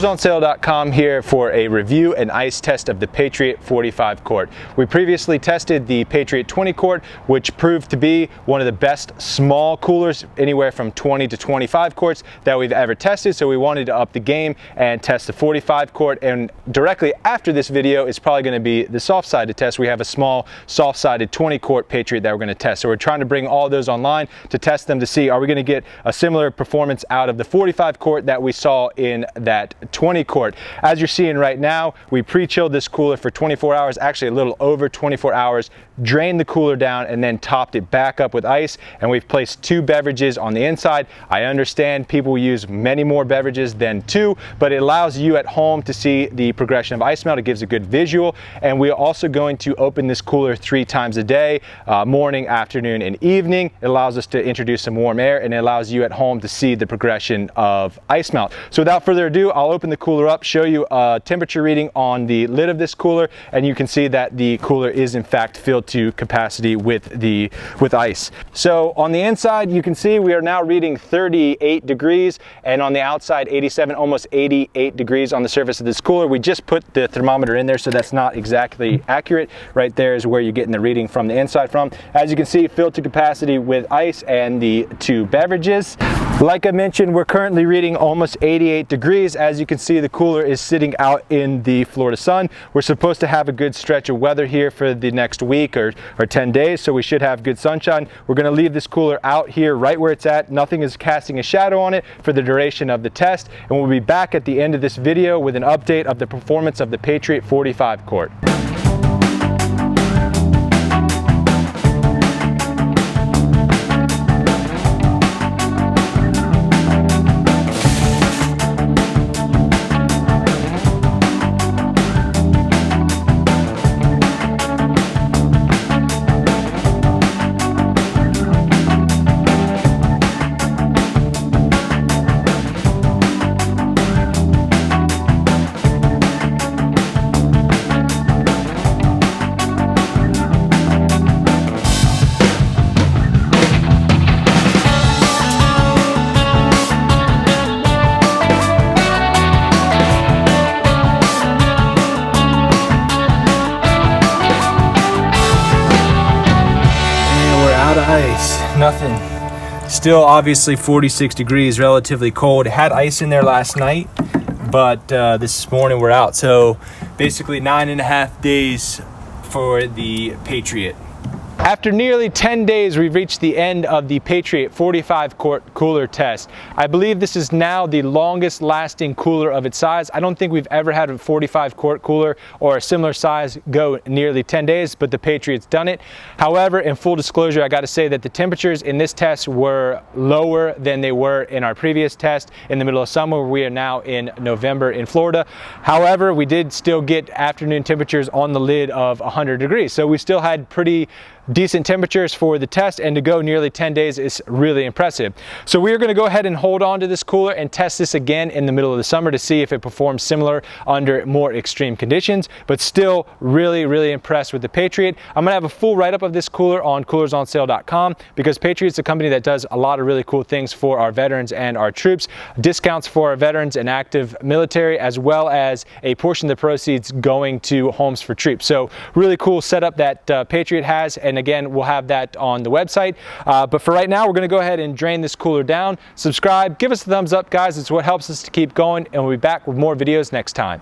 Quart'sOnSale.com here for a review and ice test of the Patriot 45 quart. We previously tested the Patriot 20 quart, which proved to be one of the best small coolers, anywhere from 20 to 25 quarts that we've ever tested. So we wanted to up the game and test the 45 quart. And directly after this video is probably going to be the soft-sided test. We have a small soft-sided 20 quart Patriot that we're going to test. So we're trying to bring all those online to test them to see, are we going to get a similar performance out of the 45 quart that we saw in that 20 quart. As you're seeing right now, we pre-chilled this cooler for 24 hours, actually a little over 24 hours, drained the cooler down and then topped it back up with ice, and we've placed 2 beverages on the inside. I understand people use many more beverages than 2, but it allows you at home to see the progression of ice melt. It gives a good visual, and we're also going to open this cooler 3 times a day, morning, afternoon, and evening. It allows us to introduce some warm air, and it allows you at home to see the progression of ice melt. So without further ado, I'll open the cooler up, show you a temperature reading on the lid of this cooler, and you can see that the cooler is in fact filled to capacity with ice. So on the inside, you can see we are now reading 38 degrees, and on the outside 87, almost 88 degrees on the surface of this cooler. We just put the thermometer in there, so that's not exactly accurate. Right there is where you're getting the reading from the inside from. As you can see, filled to capacity with ice and the 2 beverages. Like I mentioned, we're currently reading almost 88 degrees. As you can see, the cooler is sitting out in the Florida sun. We're supposed to have a good stretch of weather here for the next week or 10 days, so we should have good sunshine. We're going to leave this cooler out here right where it's at. Nothing is casting a shadow on it for the duration of the test, and we'll be back at the end of this video with an update of the performance of the Patriot 45 quart. Ice, nothing. Still obviously 46 degrees, relatively cold. Had ice in there last night, but this morning we're out. So basically 9.5 days for the Patriot. After nearly 10 days, we've reached the end of the Patriot 45 quart cooler test. I believe this is now the longest lasting cooler of its size. I don't think we've ever had a 45 quart cooler or a similar size go nearly 10 days, but the Patriot's done it. However, in full disclosure, I got to say that the temperatures in this test were lower than they were in our previous test in the middle of summer. We are now in November in Florida. However, we did still get afternoon temperatures on the lid of 100 degrees. So we still had pretty decent temperatures for the test, and to go nearly 10 days is really impressive. So we are going to go ahead and hold on to this cooler and test this again in the middle of the summer to see if it performs similar under more extreme conditions, but still really impressed with the Patriot. I'm going to have a full write-up of this cooler on Quart'sOnSale.com because Patriot's a company that does a lot of really cool things for our veterans and our troops. Discounts for our veterans and active military, as well as a portion of the proceeds going to Homes for Troops. So really cool setup that Patriot has, and again, we'll have that on the website. But for right now, we're going to go ahead and drain this cooler down. Subscribe, give us a thumbs up, guys. It's what helps us to keep going, and we'll be back with more videos next time.